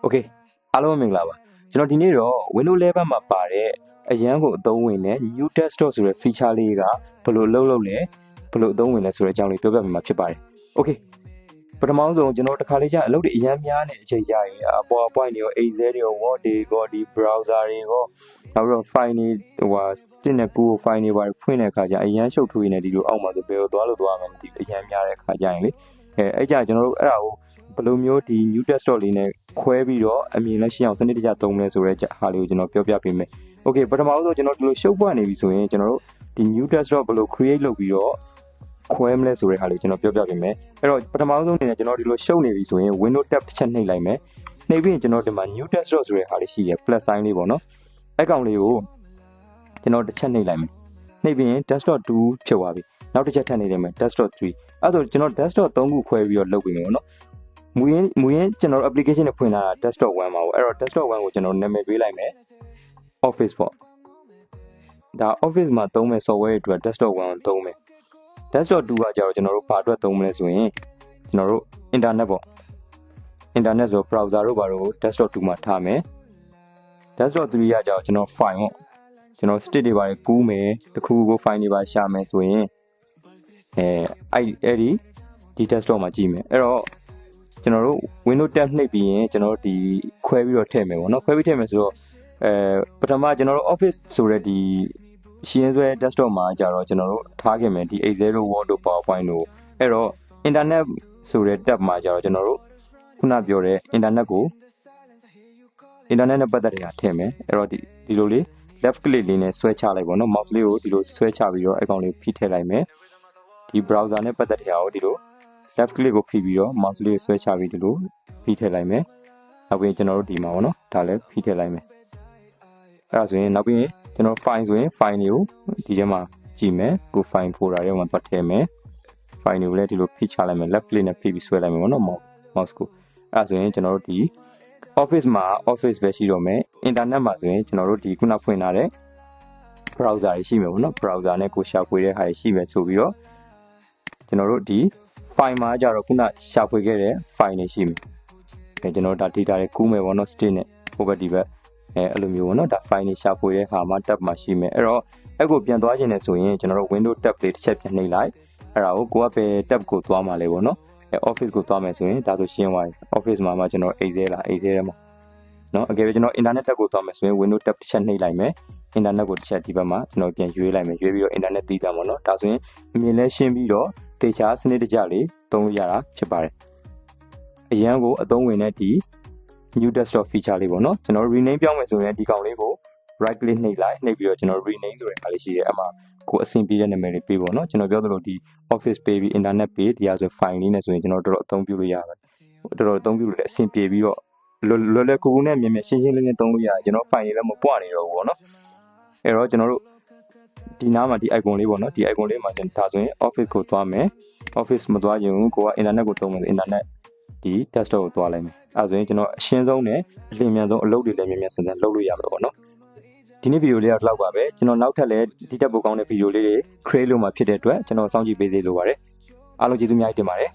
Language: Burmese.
Okay အားလုံးမင်္ဂလာပါကျွန်တော်ဒီနေ့တော့ Windows 11မှာပါတဲ့အရန်ကိုအသုံးဝင်တဲ့ New Desktop ဆိုတဲ့ feature လေးကဘယ်လိုလုပ်လဲဘယ်လိုအသုံးဝင်လဲဆိုတဲ့အကြောင်းလေးပြောပြပေးမှာဖြစ်ပါတယ် Okay ပထမဆုံးကျွန်တော်တစ်ခါလေးကြာအလုပ်တွေအရန်များနေအချိန်ကြာရင် PowerPoint တွေရော Excel တွေရော Word တွေရောဒီ browser တွေရောနောက်တော့ file တွေstick နဲ့ကို file တွေပါဖွင့်တဲ့အခါကျအရန်ရှုပ်ထွေးနေဒီလိုအောက်မှာဆိုဘယ်လိုသွားလို့သွားမှာမသိဘူးအရန်များတဲ့အခါကြာရင်လေအဲ့ကြကျွန်တော်တို့အဲ့ဒါကိုဘယ်လိုမျိုးဒီ new desktop လေးနဲ့ခွဲပြီးတော့အမြင်နဲ့ရှင်းအောင်စနစ်တကျသုံးမလဲဆိုတဲ့ဟာလေးကိုကျွန်တော်ပြောပြပေးမယ် Okay ပထမဆုံးကျွန်တော်ဒီလိုရှုပ်ပွားနေပြီဆိုရင်ကျွန်တော်တို့ဒီ new desktop ဘယ်လို create လုပ်ပြီးတော့ခွဲမလဲဆိုတဲ့ဟာလေးကျွန်တော်ပြောပြပေးမယ်အဲ့တော့ပထမဆုံးအနေနဲ့ကျွန်တော်ဒီလိုရှုပ်နေပြီဆိုရင် window tab တစ်ချက်နှိပ်လိုက်မယ်နှိပ်ပြီးရင်ကျွန်တော်ဒီမှာ new desktop ဆိုတဲ့ဟာလေးရှိရ plus sign လေးပေါ့နော်အဲ့ကောင်လေးကိုကျွန်တော်တစ်ချက်နှိပ်လိုက်မယ်နှိပ်ပြီးရင် desktop 2ဖြစ်သွားပြီနောက်တစ်ချက်ထပ်နှိပ်လိုက်မယ် desktop 3အဲ့ဆိုကျွန်တော် desktop 3ခုခွဲပြီးတော့လုပ်ပြီးမယ်ပေါ့နော်မူရင်းကျွန်တော် application နဲ့ဖွင့်ထားတာ desktop 1ပါပေါ့အဲ့တော့ desktop 1ကိုကျွန်တော်နာမည်ပေးလိုက်မယ် office ပေါ့ဒါ office မှာသုံးမဲ့ software တွေအတွက် desktop 1ကိုသုံးမယ် desktop 2ကကြတော့ကျွန်တော်တို့ဘာအတွက်သုံးမလဲဆိုရင်ကျွန်တော်တို့ internet ပေါ့ internet ဆို browser တို့ဘာလို့ desktop 2မှာထားမယ် desktop 3ကကြတော့ကျွန်တော် file ပေါ့ကျွန်တော် stick တွေပါကူးမယ်တခုခု file တွေပါရှာမယ်ဆိုရင်အဲ့ဒီ desktop မှာကြည့်မယ်အဲ့တော့ကျွန်တော်တို့ window tab နှိပ်ပြီးရင်ကျွန်တော်တို့ဒီခွဲပြီးတော့ထည့်မယ်ပေါ့နော်ခွဲပြီးထည့်မယ်ဆိုတော့ပထမကျွန်တော်တို့ office ဆိုတဲ့ဒီရှင်းဆွဲ desktop မှာကြတော့ကျွန်တော်တို့ထားခဲ့မယ်ဒီ Excel တို့ Word တို့ PowerPoint တို့အဲ့တော့ internet ဆိုတဲ့ tab မှာကြတော့ကျွန်တော်တို့ခုနပြောတဲ့ internet နဲ့ပတ်သက်တဲ့ဟာထည့်မယ်အဲ့တော့ဒီလိုလေး left click လေးနဲ့ဆွဲချလိုက်ပေါ့နော် mouse လေးကိုဒီလိုဆွဲချပြီးတော့အကောင်လေးဖိထည့်လိုက်မယ်ဒီ browser နဲ့ပတ်သက်တဲ့ဟာကိုဒီလိုleft click ကိုဖိပြီးတော့ mouse လေးကိုဆွဲချပြီးဒီလိုဖိထည့်လိုက်မယ်နောက်ပြီးကျွန်တော်တို့ဒီမှာပေါ့နော်ဒါလည်းဖိထည့်လိုက်မယ်အဲ့ဒါဆိုရင်နောက်ပြီးကျွန်တော် file ဆိုရင် file တွေကိုဒီထဲမှာကြည့်မယ်ကို file folder ထဲမှာပတ်ထည့်မယ် file တွေကိုလည်းဒီလိုဖိချလိုက်မယ် left click နဲ့ဖိပြီးဆွဲလိုက်မယ်ပေါ့နော် mouse ကိုအဲ့ဒါဆိုရင်ကျွန်တော်တို့ဒီ office မှာ office ပဲရှိတော့မယ် internet မှာဆိုရင်ကျွန်တော်တို့ဒီခုနဖွင့်ထားတဲ့ browser တွေရှိမယ်ပေါ့နော် browser နဲ့ကိုရှာဖွေတဲ့ဟာတွေရှိမယ်ဆိုပြီးတော့ကျွန်တော်တို့ဒီ file မှာကြတော့ခုနရှာဖွေခဲ့တဲ့ file တွေရှိမယ်ကျွန်တော်ဒါ data တွေကူးမယ်ပေါ့နော် stick နဲ့ဟိုဘက်ဒီဘက်အဲ့လိုမျိုးပေါ့နော်ဒါ file တွေရှာဖွေတဲ့ဟာမှာ tab မှာရှိမယ်အဲ့တော့အဲ့ကိုပြန်သွားခြင်းနဲ့ဆိုရင်ကျွန်တော်တို့ window tab လေးတစ်ချက်ပြန်နှိပ်လိုက်အဲ့ဒါကိုကပဲ tab ကိုသွားမှာလေပေါ့နော်office ကိုသွားမယ်ဆိုရင်ဒါဆိုရှင်းသွားပြီ office မှာကျွန်တော် Excel လား Excel ထဲမှာနော်အကယ်၍ကျွန်တော် internet tab ကိုသွားမယ်ဆိုရင် window tab တစ်ချက်နှိပ်လိုက်မယ် internet ကိုတစ်ချက်ဒီဘက်မှာကျွန်တော်ပြန်ရွေးလိုက်မယ်ရွေးပြီးတော့ internet သိတာပေါ့နော်ဒါဆိုရင်အမြင်လဲရှင်းပြီးတော့တေချာစနစ်တကျလေးသုံးလို့ရတာဖြစ်ပါတယ်အရန်ကိုအသုံးဝင်တဲ့ဒီ new desktop feature လေးပေါ့နော်ကျွန်တော် rename ပြောင်းမယ်ဆိုရင်ဒီကောင်လေးကို right click နှိပ်လိုက်နှိပ်ပြီးတော့ကျွန်တော် rename ဆိုတဲ့ဟာလေးရှိတယ်အဲ့မှာကိုအဆင်ပြေတဲ့နာမည်လေးပေးပေါ့နော်ကျွန်တော်ပြောသလိုဒီ office ပေးပြီး internet ပေးဒီဟာဆို file လေးနဲ့ဆိုရင်ကျွန်တော်တော်တော်အသုံးပြုလို့ရပါတယ်တော်တော်အသုံးပြုလို့လည်းအဆင်ပြေပြီးတော့လွယ်ကူကူနဲ့မြင်မြင်ရှင်းရှင်းလေးနဲ့သုံးလို့ရတယ်ကျွန်တော် file လေးလည်းမပွားနေတော့ဘူးပေါ့နော်အဲ့တော့ကျွန်တော်တို့ဒီနားမှာဒီ icon လေးပေါ့နော်ဒီ icon လေးမှာဒါဆိုရင် office ကိုသွားမယ် office မသွားရင်ကိုက internet ကိုသုံးမယ် internet ဒီ desktop ကိုသွားလိုက်မယ်အဲ့ဆိုရင်ကျွန်တော်အရှင်းဆုံးနဲ့အလင်းမြန်ဆုံးအလုပ်တွေလည်းမြန်မြန်ဆန်ဆန်လုပ်လို့ရမှာပေါ့နော်ဒီနေ့ဗီဒီယိုလေးတော့ပါပဲကျွန်တော်နောက်ထပ်လည်းဒီတက်ပိုကောင်းတဲ့ဗီဒီယိုလေးတွေ create လုပ်မှာဖြစ်တဲ့အတွက်ကျွန်တော်စောင့်ကြည့်ပေးသေးလို့ပါတယ်အားလုံးကျေးဇူးအများကြီးတင်ပါတယ်